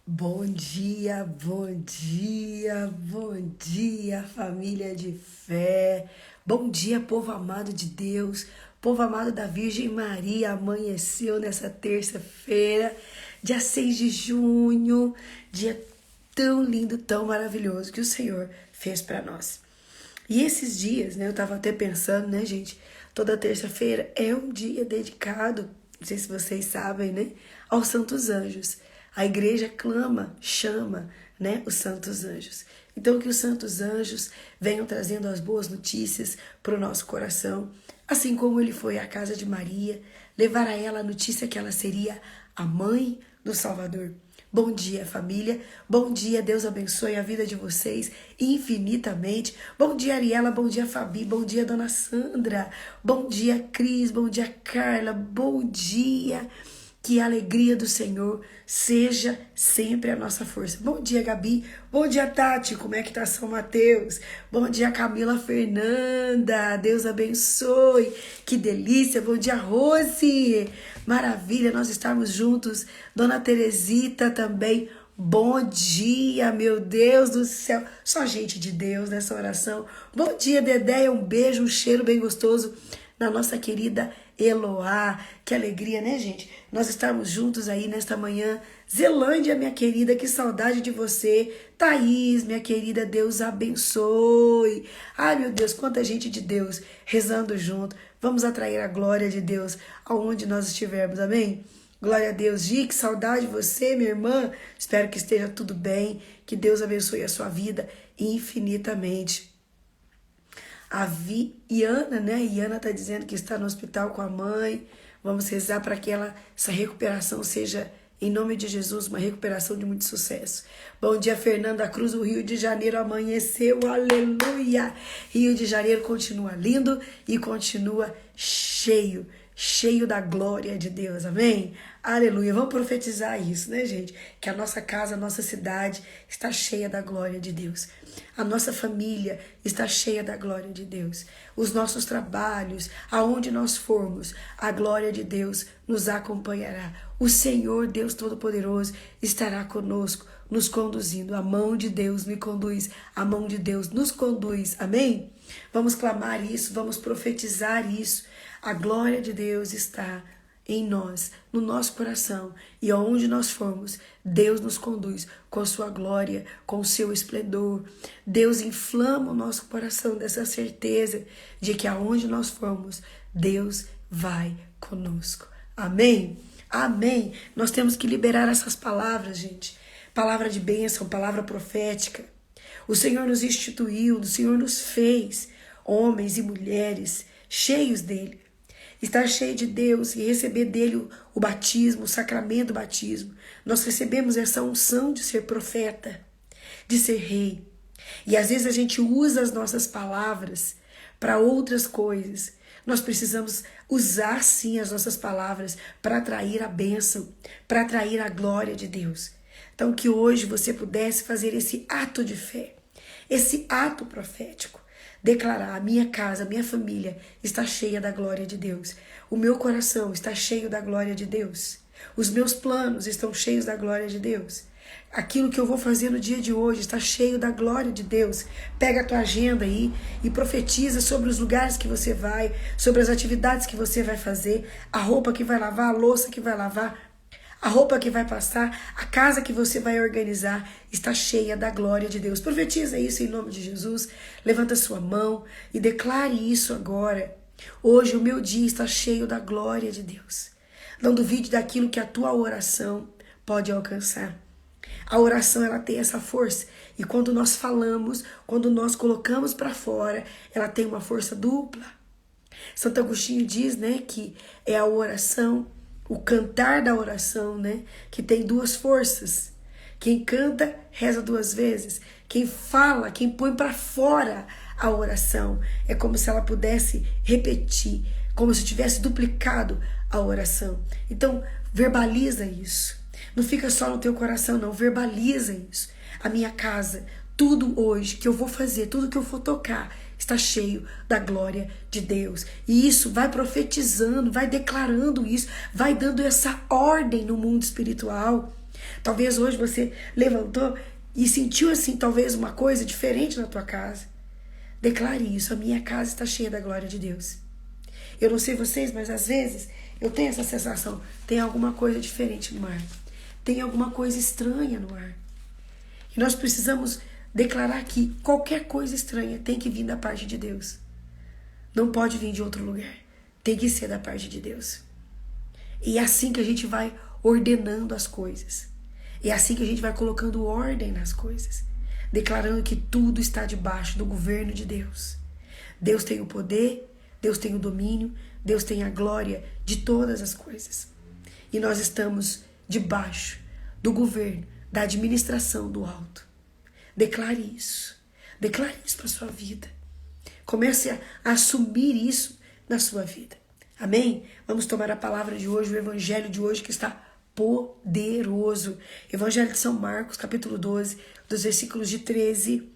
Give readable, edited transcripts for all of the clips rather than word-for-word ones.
Bom dia, bom dia, bom dia, família de fé. Bom dia, povo amado de Deus, povo amado da Virgem Maria. Amanheceu nessa terça-feira, dia 6 de junho, dia tão lindo, tão maravilhoso que o Senhor fez para nós. E esses dias, né, eu tava até pensando, né, gente, toda terça-feira é um dia dedicado, não sei se vocês sabem, né, aos santos anjos. A igreja clama, chama, né, os santos anjos. Então, que os santos anjos venham trazendo as boas notícias para o nosso coração, assim como ele foi à casa de Maria, levar a ela a notícia que ela seria a mãe do Salvador. Bom dia, família. Bom dia, Deus abençoe a vida de vocês infinitamente. Bom dia, Ariela. Bom dia, Fabi. Bom dia, Dona Sandra. Bom dia, Cris. Bom dia, Carla. Bom dia. Que a alegria do Senhor seja sempre a nossa força. Bom dia, Gabi. Bom dia, Tati. Como é que tá São Mateus? Bom dia, Camila Fernanda. Deus abençoe. Que delícia. Bom dia, Rose. Maravilha nós estarmos juntos. Dona Teresita também. Bom dia, meu Deus do céu. Só gente de Deus nessa oração. Bom dia, Dedéia. Um beijo, um cheiro bem gostoso na nossa querida Eloá. Que alegria, né, gente? Nós estarmos juntos aí nesta manhã. Zelândia, minha querida, que saudade de você. Thaís, minha querida, Deus abençoe. Ai, meu Deus, quanta gente de Deus rezando junto. Vamos atrair a glória de Deus aonde nós estivermos, amém? Glória a Deus. Gi, que saudade de você, minha irmã. Espero que esteja tudo bem, que Deus abençoe a sua vida infinitamente. A Iana, né? Iana tá dizendo que está no hospital com a mãe. Vamos rezar para que essa recuperação seja, em nome de Jesus, uma recuperação de muito sucesso. Bom dia, Fernanda Cruz. O Rio de Janeiro amanheceu, aleluia! Rio de Janeiro continua lindo e continua cheio da glória de Deus, amém? Aleluia. Vamos profetizar isso, né, gente? Que a nossa casa, a nossa cidade está cheia da glória de Deus. A nossa família está cheia da glória de Deus. Os nossos trabalhos, aonde nós formos, a glória de Deus nos acompanhará. O Senhor, Deus Todo-Poderoso, estará conosco, nos conduzindo. A mão de Deus me conduz, a mão de Deus nos conduz. Amém? Vamos clamar isso, vamos profetizar isso. A glória de Deus está em nós, no nosso coração, e aonde nós formos, Deus nos conduz com a sua glória, com o seu esplendor. Deus inflama o nosso coração dessa certeza de que aonde nós formos, Deus vai conosco. Amém? Amém. Nós temos que liberar essas palavras, gente. Palavra de bênção, palavra profética. O Senhor nos instituiu, o Senhor nos fez homens e mulheres cheios dele. Estar cheio de Deus e receber dele o batismo, o sacramento do batismo. Nós recebemos essa unção de ser profeta, de ser rei. E às vezes a gente usa as nossas palavras para outras coisas. Nós precisamos usar sim as nossas palavras para atrair a bênção, para atrair a glória de Deus. Então que hoje você pudesse fazer esse ato de fé, esse ato profético. Declarar: a minha casa, a minha família está cheia da glória de Deus. O meu coração está cheio da glória de Deus. Os meus planos estão cheios da glória de Deus. Aquilo que eu vou fazer no dia de hoje está cheio da glória de Deus. Pega a tua agenda aí e profetiza sobre os lugares que você vai, sobre as atividades que você vai fazer, a roupa que vai lavar, a louça que vai lavar, a roupa que vai passar, a casa que você vai organizar está cheia da glória de Deus. Profetiza isso em nome de Jesus. Levanta sua mão e declare isso agora. Hoje o meu dia está cheio da glória de Deus. Não duvide daquilo que a tua oração pode alcançar. A oração, ela tem essa força. E quando nós falamos, quando nós colocamos para fora, ela tem uma força dupla. Santo Agostinho diz, né, que é a oração, o cantar da oração, né? Que tem duas forças. Quem canta, reza duas vezes. Quem fala, quem põe para fora a oração, é como se ela pudesse repetir, como se tivesse duplicado a oração. Então, verbaliza isso. Não fica só no teu coração, não. Verbaliza isso. A minha casa, tudo hoje que eu vou fazer, tudo que eu for tocar, está cheio da glória de Deus. E isso vai profetizando, vai declarando isso, vai dando essa ordem no mundo espiritual. Talvez hoje você levantou e sentiu assim, talvez uma coisa diferente na tua casa. Declare isso, a minha casa está cheia da glória de Deus. Eu não sei vocês, mas às vezes eu tenho essa sensação, tem alguma coisa diferente no ar. Tem alguma coisa estranha no ar. E nós precisamos declarar que qualquer coisa estranha tem que vir da parte de Deus. Não pode vir de outro lugar. Tem que ser da parte de Deus. E é assim que a gente vai ordenando as coisas. É assim que a gente vai colocando ordem nas coisas. Declarando que tudo está debaixo do governo de Deus. Deus tem o poder, Deus tem o domínio, Deus tem a glória de todas as coisas. E nós estamos debaixo do governo, da administração do alto. Declare isso. Declare isso para a sua vida. Comece a assumir isso na sua vida. Amém? Vamos tomar a palavra de hoje, o evangelho de hoje que está poderoso. Evangelho de São Marcos, capítulo 12, dos versículos de 13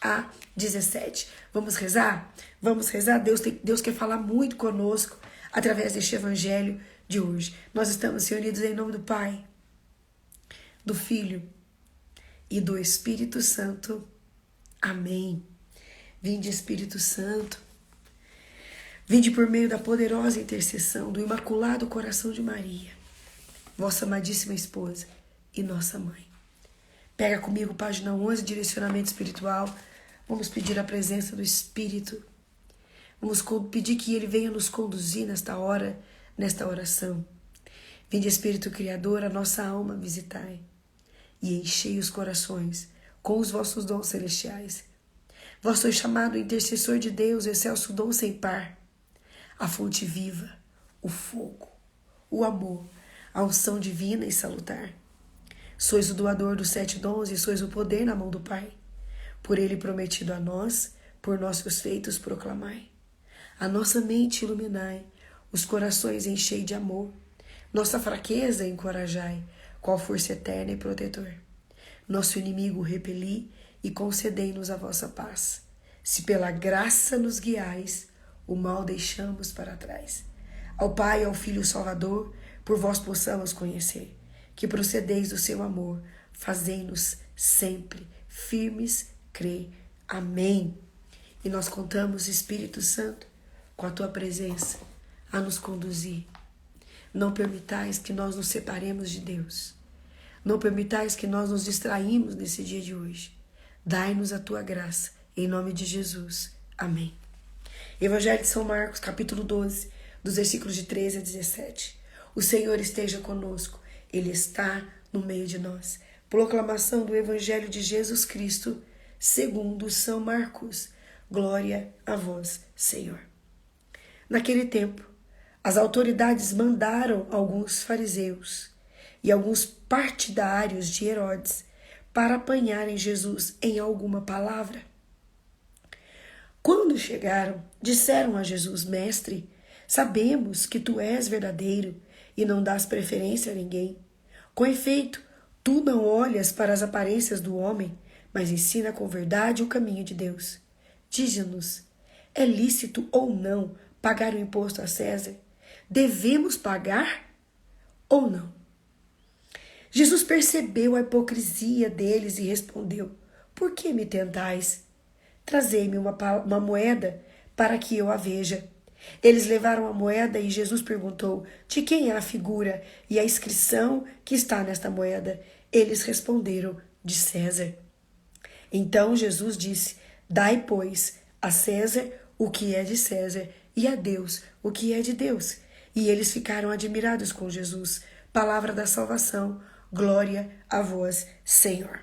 a 17. Vamos rezar? Vamos rezar? Deus quer falar muito conosco através deste evangelho de hoje. Nós estamos reunidos em nome do Pai, do Filho e do Espírito Santo. Amém. Vinde, Espírito Santo. Vinde por meio da poderosa intercessão do Imaculado Coração de Maria, vossa amadíssima esposa e nossa mãe. Pega comigo página 11, direcionamento espiritual. Vamos pedir a presença do Espírito. Vamos pedir que Ele venha nos conduzir nesta hora, nesta oração. Vinde, Espírito Criador, a nossa alma visitai e enchei os corações com os vossos dons celestiais. Vós sois chamado intercessor de Deus, excelso dom sem par, a fonte viva, o fogo, o amor, a unção divina e salutar. Sois o doador dos 7 dons e sois o poder na mão do Pai. Por Ele prometido a nós, por nossos feitos proclamai. A nossa mente iluminai, os corações enchei de amor. Nossa fraqueza encorajai, qual força eterna e protetor. Nosso inimigo repeli e concedei-nos a vossa paz. Se pela graça nos guiais, o mal deixamos para trás. Ao Pai e ao Filho Salvador, por vós possamos conhecer, que procedeis do seu amor, fazei-nos sempre firmes crer. Amém. E nós contamos, Espírito Santo, com a tua presença a nos conduzir. Não permitais que nós nos separemos de Deus. Não permitais que nós nos distraímos nesse dia de hoje. Dai-nos a tua graça, em nome de Jesus. Amém. Evangelho de São Marcos, capítulo 12, dos versículos de 13 a 17. O Senhor esteja conosco, Ele está no meio de nós. Proclamação do Evangelho de Jesus Cristo, segundo São Marcos. Glória a vós, Senhor. Naquele tempo, as autoridades mandaram alguns fariseus e alguns partidários de Herodes para apanharem Jesus em alguma palavra. Quando chegaram, disseram a Jesus: Mestre, sabemos que tu és verdadeiro e não dás preferência a ninguém. Com efeito, tu não olhas para as aparências do homem, mas ensina com verdade o caminho de Deus. Dize-nos, é lícito ou não pagar o imposto a César? Devemos pagar ou não? Jesus percebeu a hipocrisia deles e respondeu: Por que me tentais? Trazei-me uma moeda para que eu a veja. Eles levaram a moeda e Jesus perguntou: De quem é a figura e a inscrição que está nesta moeda? Eles responderam: De César. Então Jesus disse: Dai, pois, a César o que é de César e a Deus o que é de Deus. E eles ficaram admirados com Jesus. Palavra da salvação. Glória a vós, Senhor.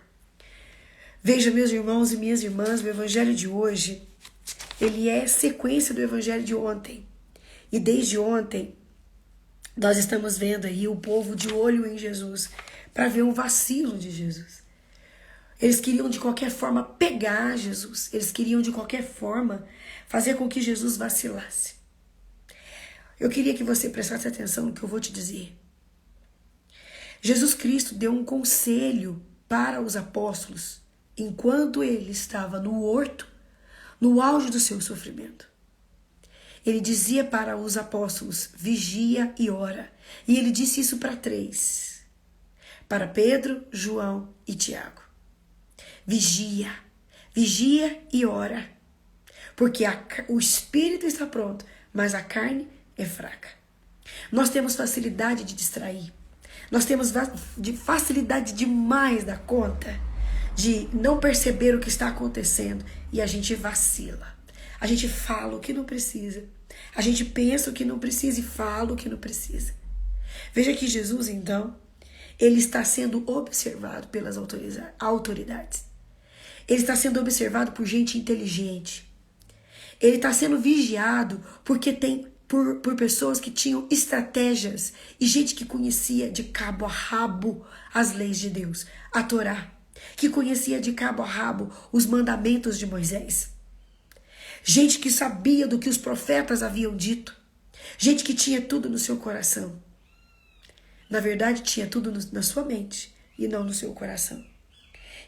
Veja, meus irmãos e minhas irmãs, o evangelho de hoje, ele é sequência do evangelho de ontem. E desde ontem, nós estamos vendo aí o povo de olho em Jesus para ver um vacilo de Jesus. Eles queriam de qualquer forma pegar Jesus. Eles queriam de qualquer forma fazer com que Jesus vacilasse. Eu queria que você prestasse atenção no que eu vou te dizer. Jesus Cristo deu um conselho para os apóstolos enquanto ele estava no horto, no auge do seu sofrimento. Ele dizia para os apóstolos: vigia e ora. E ele disse isso para 3. para Pedro, João e Tiago. Vigia, vigia e ora, porque o espírito está pronto, mas a carne é fraca. Nós temos facilidade de distrair, nós temos facilidade demais da conta de não perceber o que está acontecendo e a gente vacila. A gente fala o que não precisa, a gente pensa o que não precisa e fala o que não precisa. Veja que Jesus, então, ele está sendo observado pelas autoridades. Ele está sendo observado por gente inteligente. Ele está sendo vigiado porque por pessoas que tinham estratégias e gente que conhecia de cabo a rabo as leis de Deus, a Torá, que conhecia de cabo a rabo os mandamentos de Moisés. Gente que sabia do que os profetas haviam dito. Gente que tinha tudo no seu coração. Na verdade, tinha tudo na sua mente e não no seu coração.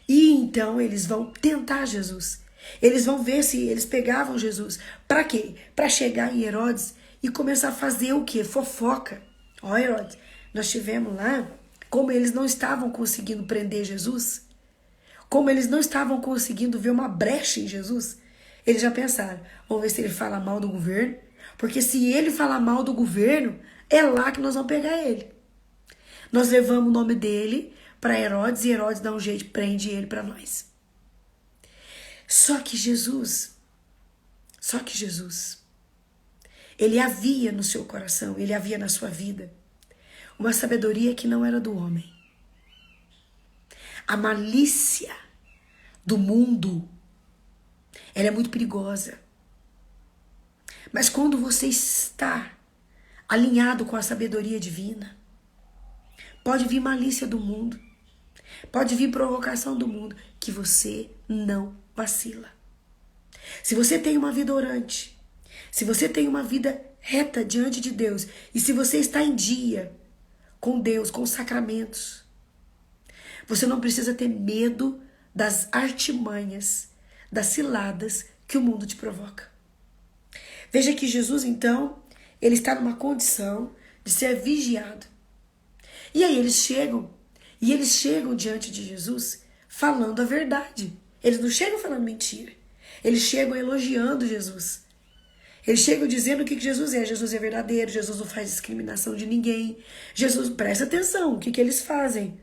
E então eles vão tentar Jesus. Eles vão ver se eles pegavam Jesus. Para quê? Para chegar em Herodes e começar a fazer o quê? Fofoca. Ó, Herodes, nós tivemos lá como eles não estavam conseguindo prender Jesus, como eles não estavam conseguindo ver uma brecha em Jesus. Eles já pensaram, vamos ver se ele fala mal do governo, porque se ele falar mal do governo, é lá que nós vamos pegar ele. Nós levamos o nome dele para Herodes e Herodes dá um jeito, prende ele para nós. Só que Jesus, ele havia no seu coração, ele havia na sua vida uma sabedoria que não era do homem. A malícia do mundo, ela é muito perigosa. Mas quando você está alinhado com a sabedoria divina, pode vir malícia do mundo, pode vir provocação do mundo, que você não vacila. Se você tem uma vida orante, se você tem uma vida reta diante de Deus, e se você está em dia com Deus, com os sacramentos, você não precisa ter medo das artimanhas, das ciladas que o mundo te provoca. Veja que Jesus, então, ele está numa condição de ser vigiado. E aí eles chegam diante de Jesus falando a verdade. Eles não chegam falando mentira. Eles chegam elogiando Jesus. Eles chegam dizendo o que Jesus é. Jesus é verdadeiro, Jesus não faz discriminação de ninguém. Jesus, presta atenção, o que eles fazem?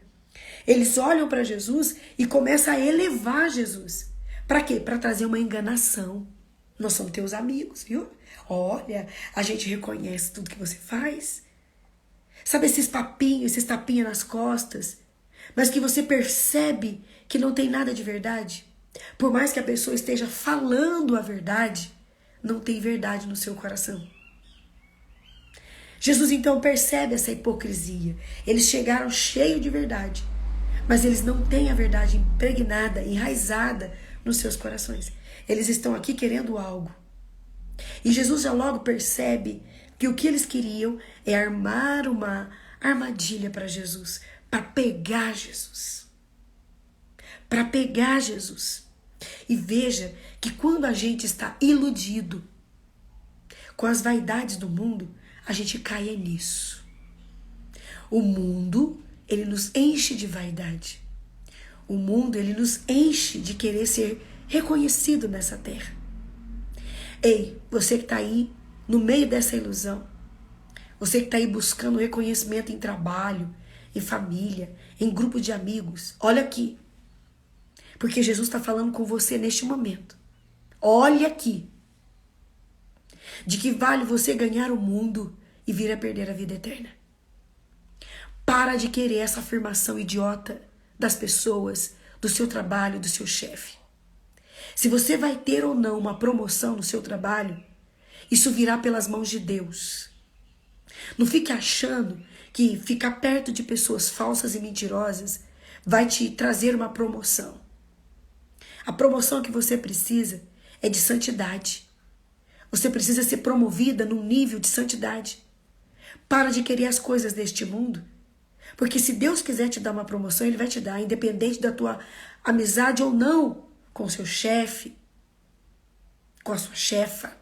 Eles olham para Jesus e começam a elevar Jesus. Para quê? Para trazer uma enganação. Nós somos teus amigos, viu? Olha, a gente reconhece tudo que você faz. Sabe esses papinhos, esses tapinhas nas costas, mas que você percebe que não tem nada de verdade? Por mais que a pessoa esteja falando a verdade, não tem verdade no seu coração. Jesus então percebe essa hipocrisia. Eles chegaram cheios de verdade, mas eles não têm a verdade impregnada, enraizada nos seus corações. Eles estão aqui querendo algo. E Jesus já logo percebe que o que eles queriam é armar uma armadilha para Jesus, para pegar Jesus. Para pegar Jesus. E veja que quando a gente está iludido com as vaidades do mundo, a gente cai nisso. O mundo, ele nos enche de vaidade. O mundo, ele nos enche de querer ser reconhecido nessa terra. Ei, você que está aí no meio dessa ilusão, você que está aí buscando reconhecimento em trabalho, em família, em grupo de amigos, olha aqui. Porque Jesus está falando com você neste momento. Olha aqui. De que vale você ganhar o mundo e vir a perder a vida eterna? Para de querer essa afirmação idiota das pessoas, do seu trabalho, do seu chefe. Se você vai ter ou não uma promoção no seu trabalho, isso virá pelas mãos de Deus. Não fique achando que ficar perto de pessoas falsas e mentirosas vai te trazer uma promoção. A promoção que você precisa é de santidade. Você precisa ser promovida num nível de santidade. Para de querer as coisas deste mundo. Porque se Deus quiser te dar uma promoção, Ele vai te dar, independente da tua amizade ou não com o seu chefe, com a sua chefa.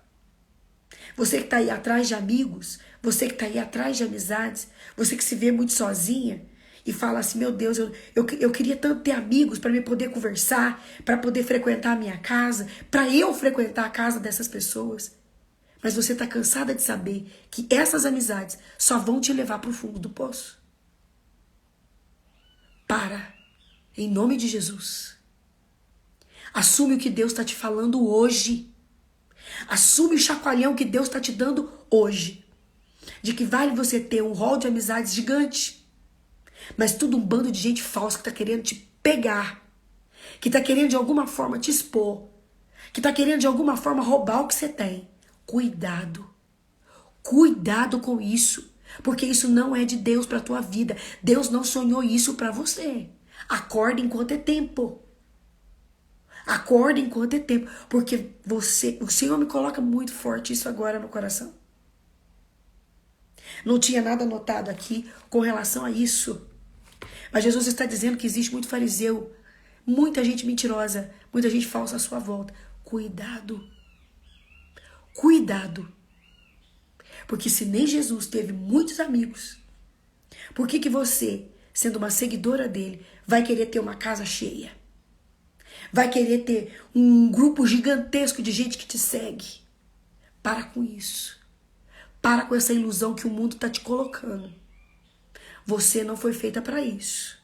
Você que está aí atrás de amigos, você que está aí atrás de amizades, você que se vê muito sozinha e fala assim, meu Deus, eu queria tanto ter amigos para me poder conversar, para poder frequentar a minha casa, para eu frequentar a casa dessas pessoas. Mas você está cansada de saber que essas amizades só vão te levar para o fundo do poço. Para, em nome de Jesus. Assume o que Deus está te falando hoje. Assume o chacoalhão que Deus está te dando hoje. De que vale você ter um rol de amizades gigante, mas tudo um bando de gente falsa que está querendo te pegar, que está querendo de alguma forma te expor, que está querendo de alguma forma roubar o que você tem. Cuidado. Cuidado com isso, porque isso não é de Deus para a tua vida. Deus não sonhou isso para você. Acorda enquanto é tempo. Acorda enquanto é tempo, porque o Senhor me coloca muito forte isso agora no coração. Não tinha nada anotado aqui com relação a isso. Mas Jesus está dizendo que existe muito fariseu, muita gente mentirosa, muita gente falsa à sua volta. Cuidado. Cuidado. Porque se nem Jesus teve muitos amigos, por que você, sendo uma seguidora dele, vai querer ter uma casa cheia? Vai querer ter um grupo gigantesco de gente que te segue? Para com isso. Para com essa ilusão que o mundo está te colocando. Você não foi feita para isso.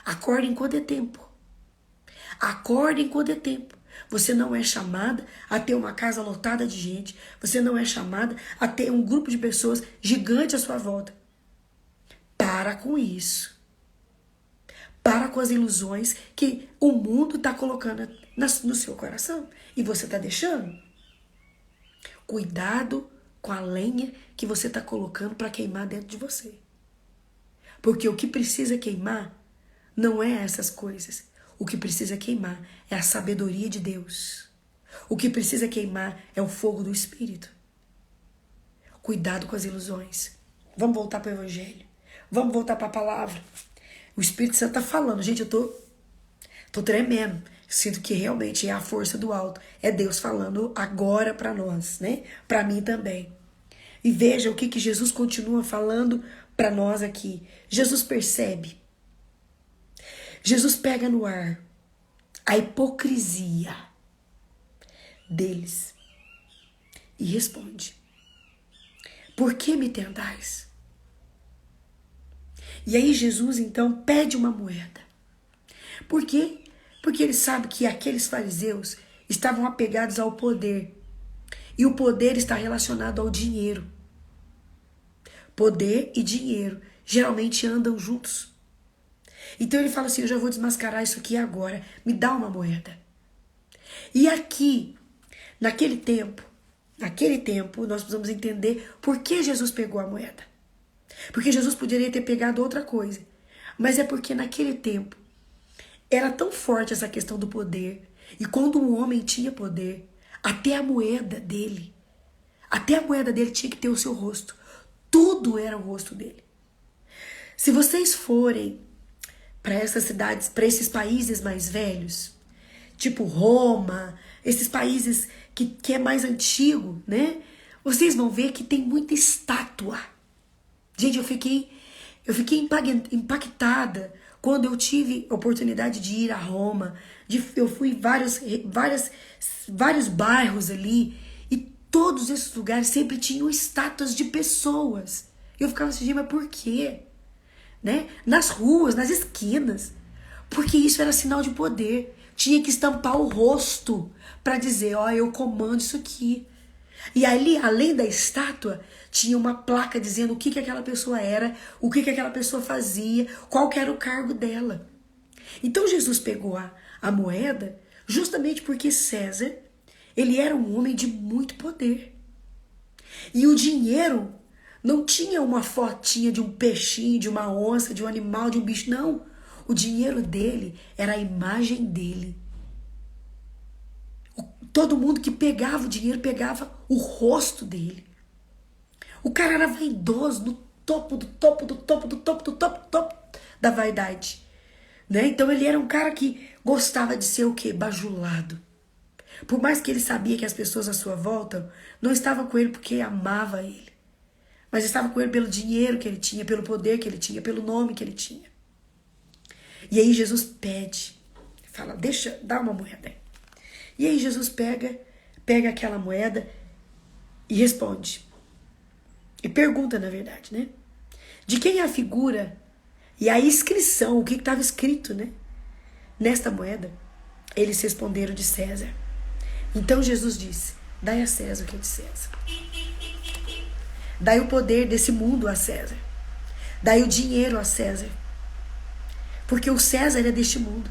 Acorde enquanto é tempo. Acorde enquanto é tempo. Você não é chamada a ter uma casa lotada de gente. Você não é chamada a ter um grupo de pessoas gigante à sua volta. Para com isso. Para com as ilusões que o mundo está colocando no seu coração. E você está deixando. Cuidado com a lenha que você está colocando para queimar dentro de você. Porque o que precisa queimar não é essas coisas. O que precisa queimar é a sabedoria de Deus. O que precisa queimar é o fogo do Espírito. Cuidado com as ilusões. Vamos voltar para o Evangelho. Vamos voltar para a palavra. O Espírito Santo está falando. Gente, eu tô tremendo. Sinto que realmente é a força do alto. É Deus falando agora para nós, né? Para mim também. E veja o que Jesus continua falando para nós aqui. Jesus percebe. Jesus pega no ar a hipocrisia deles e responde: por que me tentais? E aí Jesus então pede uma moeda. Por quê? Porque ele sabe que aqueles fariseus estavam apegados ao poder. E o poder está relacionado ao dinheiro. Poder e dinheiro geralmente andam juntos. Então ele fala assim, eu já vou desmascarar isso aqui agora. Me dá uma moeda. E aqui, naquele tempo, nós precisamos entender por que Jesus pegou a moeda. Porque Jesus poderia ter pegado outra coisa. Mas é porque naquele tempo era tão forte essa questão do poder. E quando um homem tinha poder, até a moeda dele tinha que ter o seu rosto. Tudo era o rosto dele. Se vocês forem para essas cidades, para esses países mais velhos, tipo Roma, esses países que é mais antigo, né? Vocês vão ver que tem muita estátua. Gente, eu fiquei impactada quando eu tive a oportunidade de ir a Roma. Eu fui em vários bairros ali e todos esses lugares sempre tinham estátuas de pessoas. Eu ficava assim, mas por quê? Né? Nas ruas, nas esquinas. Porque isso era sinal de poder. Tinha que estampar o rosto para dizer, ó, eu comando isso aqui. E ali, além da estátua, tinha uma placa dizendo o que aquela pessoa era, o que aquela pessoa fazia, qual que era o cargo dela. Então Jesus pegou a moeda justamente porque César, ele era um homem de muito poder. E o dinheiro não tinha uma fotinha de um peixinho, de uma onça, de um animal, de um bicho, não. O dinheiro dele era a imagem dele. Todo mundo que pegava o dinheiro pegava o rosto dele. O cara era vaidoso, no topo da vaidade. Né? Então ele era um cara que gostava de ser o quê? Bajulado. Por mais que ele sabia que as pessoas à sua volta não estavam com ele porque amava ele. Mas estavam com ele pelo dinheiro que ele tinha, pelo poder que ele tinha, pelo nome que ele tinha. E aí Jesus pede, fala, dá uma moeda. E aí Jesus pega aquela moeda e responde. E pergunta, na verdade, né? De quem é a figura e a inscrição, o que estava escrito, né? Nesta moeda. Eles responderam de César. Então Jesus disse, dai a César o que é de César. Dai o poder desse mundo a César. Dai o dinheiro a César. Porque o César é deste mundo.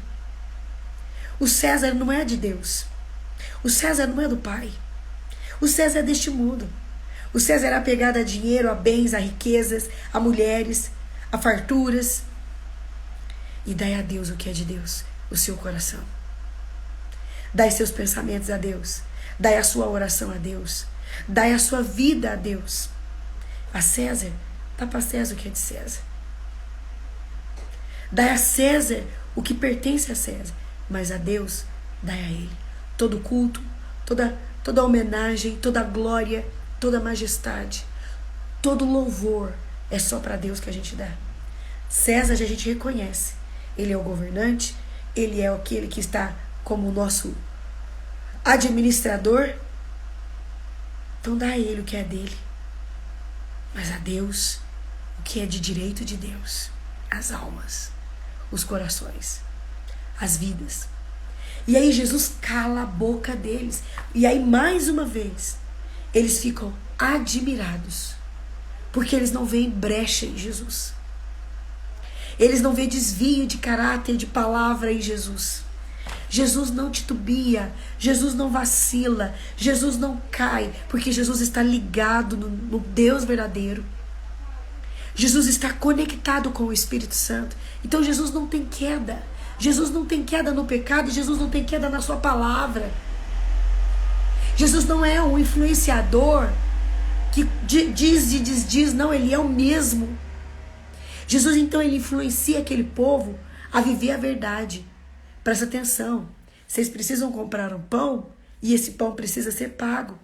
O César não é de Deus. O César não é do Pai. O César é deste mundo. O César é apegado a dinheiro, a bens, a riquezas, a mulheres, a farturas. E dai a Deus o que é de Deus, o seu coração. Dai seus pensamentos a Deus. Dai a sua oração a Deus. Dai a sua vida a Deus. A César, dá para César o que é de César. Dai a César o que pertence a César. Mas a Deus, dai a Ele todo culto, toda homenagem, toda glória, toda majestade, todo louvor. É só para Deus que a gente dá. César a gente reconhece. Ele é o governante, ele é aquele que está como o nosso administrador. Então dá a ele o que é dele. Mas a Deus o que é de direito de Deus. As almas, os corações, as vidas. E aí Jesus cala a boca deles. E aí mais uma vez eles ficam admirados. Porque eles não veem brecha em Jesus. Eles não veem desvio de caráter, de palavra em Jesus. Jesus não titubia, Jesus não vacila, Jesus não cai, porque Jesus está ligado no Deus verdadeiro. Jesus está conectado com o Espírito Santo. Então Jesus não tem queda. Jesus não tem queda no pecado, Jesus não tem queda na sua palavra. Jesus não é um influenciador que diz e desdiz, não, ele é o mesmo. Jesus então ele influencia aquele povo a viver a verdade. Presta atenção, vocês precisam comprar um pão e esse pão precisa ser pago.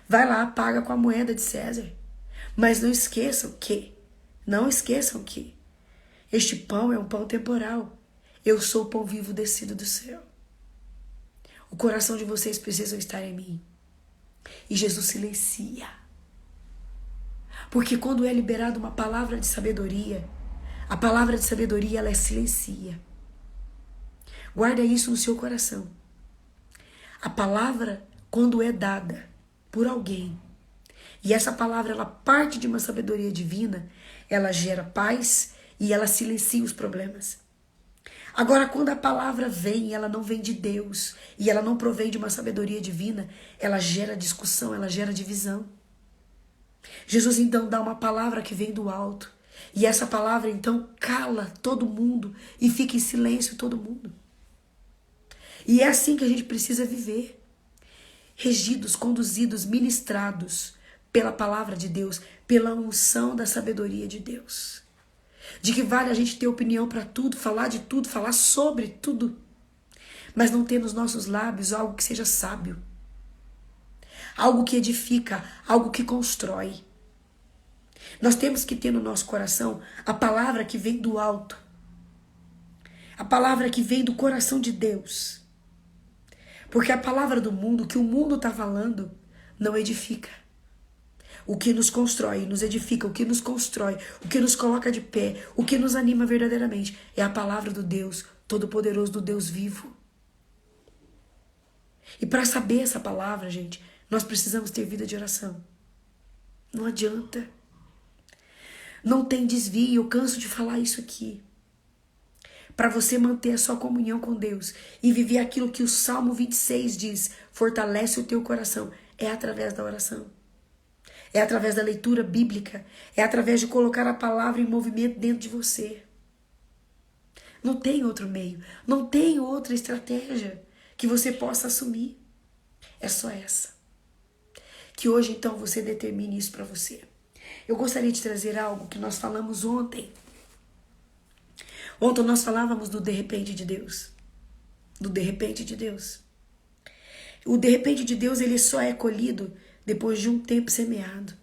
Vai lá, paga com a moeda de César. Mas não esqueçam que este pão é um pão temporal. Eu sou o pão vivo descido do céu. O coração de vocês precisa estar em mim. E Jesus silencia. Porque quando é liberada uma palavra de sabedoria, a palavra de sabedoria ela silencia. Guarda isso no seu coração. A palavra, quando é dada por alguém, e essa palavra ela parte de uma sabedoria divina, ela gera paz e ela silencia os problemas. Agora, quando a palavra vem, ela não vem de Deus e ela não provém de uma sabedoria divina, ela gera discussão, ela gera divisão. Jesus então dá uma palavra que vem do alto e essa palavra então cala todo mundo e fica em silêncio todo mundo. E é assim que a gente precisa viver, regidos, conduzidos, ministrados pela palavra de Deus, pela unção da sabedoria de Deus. De que vale a gente ter opinião para tudo, falar de tudo, falar sobre tudo, mas não ter nos nossos lábios algo que seja sábio, algo que edifica, algo que constrói. Nós temos que ter no nosso coração a palavra que vem do alto, a palavra que vem do coração de Deus. Porque a palavra do mundo, o que o mundo está falando, não edifica. O que nos constrói, nos edifica, o que nos constrói, o que nos coloca de pé, o que nos anima verdadeiramente, é a palavra do Deus Todo-Poderoso, do Deus vivo. E para saber essa palavra, gente, nós precisamos ter vida de oração. Não adianta. Não tem desvio, eu canso de falar isso aqui. Para você manter a sua comunhão com Deus e viver aquilo que o Salmo 26 diz, fortalece o teu coração, é através da oração. É através da leitura bíblica, é através de colocar a palavra em movimento dentro de você. Não tem outro meio, não tem outra estratégia que você possa assumir. É só essa. Que hoje então você determine isso para você. Eu gostaria de trazer algo que nós falamos ontem. Ontem nós falávamos do de repente de Deus. Do de repente de Deus. O de repente de Deus ele só é colhido depois de um tempo semeado.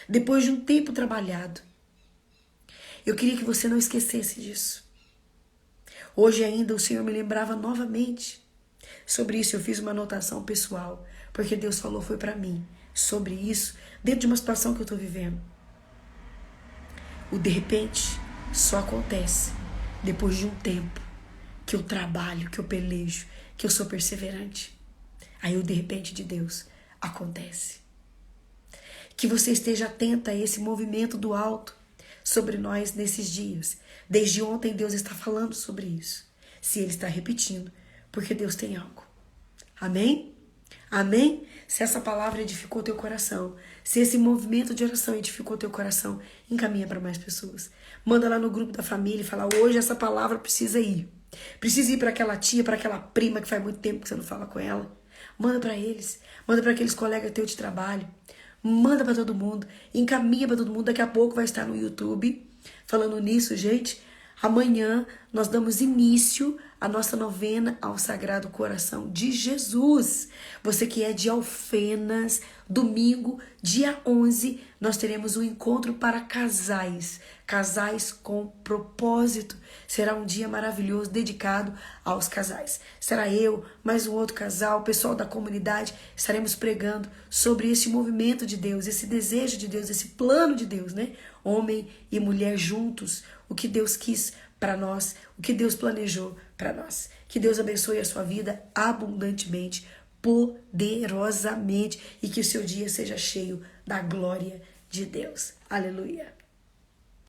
Depois de um tempo trabalhado. Eu queria que você não esquecesse disso. Hoje ainda o Senhor me lembrava novamente sobre isso. Eu fiz uma anotação pessoal, porque Deus falou, foi para mim, sobre isso, dentro de uma situação que eu estou vivendo. O de repente só acontece depois de um tempo que eu trabalho, que eu pelejo, que eu sou perseverante. Aí o de repente de Deus acontece. Que você esteja atenta a esse movimento do alto sobre nós nesses dias. Desde ontem Deus está falando sobre isso. Se Ele está repetindo, porque Deus tem algo. Amém? Amém? Se essa palavra edificou teu coração, se esse movimento de oração edificou teu coração, encaminha para mais pessoas. Manda lá no grupo da família e fala, hoje essa palavra precisa ir. Precisa ir para aquela tia, para aquela prima que faz muito tempo que você não fala com ela. Manda para eles. Manda para aqueles colegas teus de trabalho. Manda para todo mundo. Encaminha para todo mundo. Daqui a pouco vai estar no YouTube. Falando nisso, gente, amanhã nós damos início à nossa novena ao Sagrado Coração de Jesus. Você que é de Alfenas, domingo, dia 11, nós teremos um encontro para casais. Casais com propósito. Será um dia maravilhoso dedicado aos casais. Será eu, mais um outro casal, o pessoal da comunidade, estaremos pregando sobre esse movimento de Deus, esse desejo de Deus, esse plano de Deus, né? Homem e mulher juntos, o que Deus quis para nós, o que Deus planejou para nós. Que Deus abençoe a sua vida abundantemente, poderosamente, e que o seu dia seja cheio da glória de Deus. Aleluia.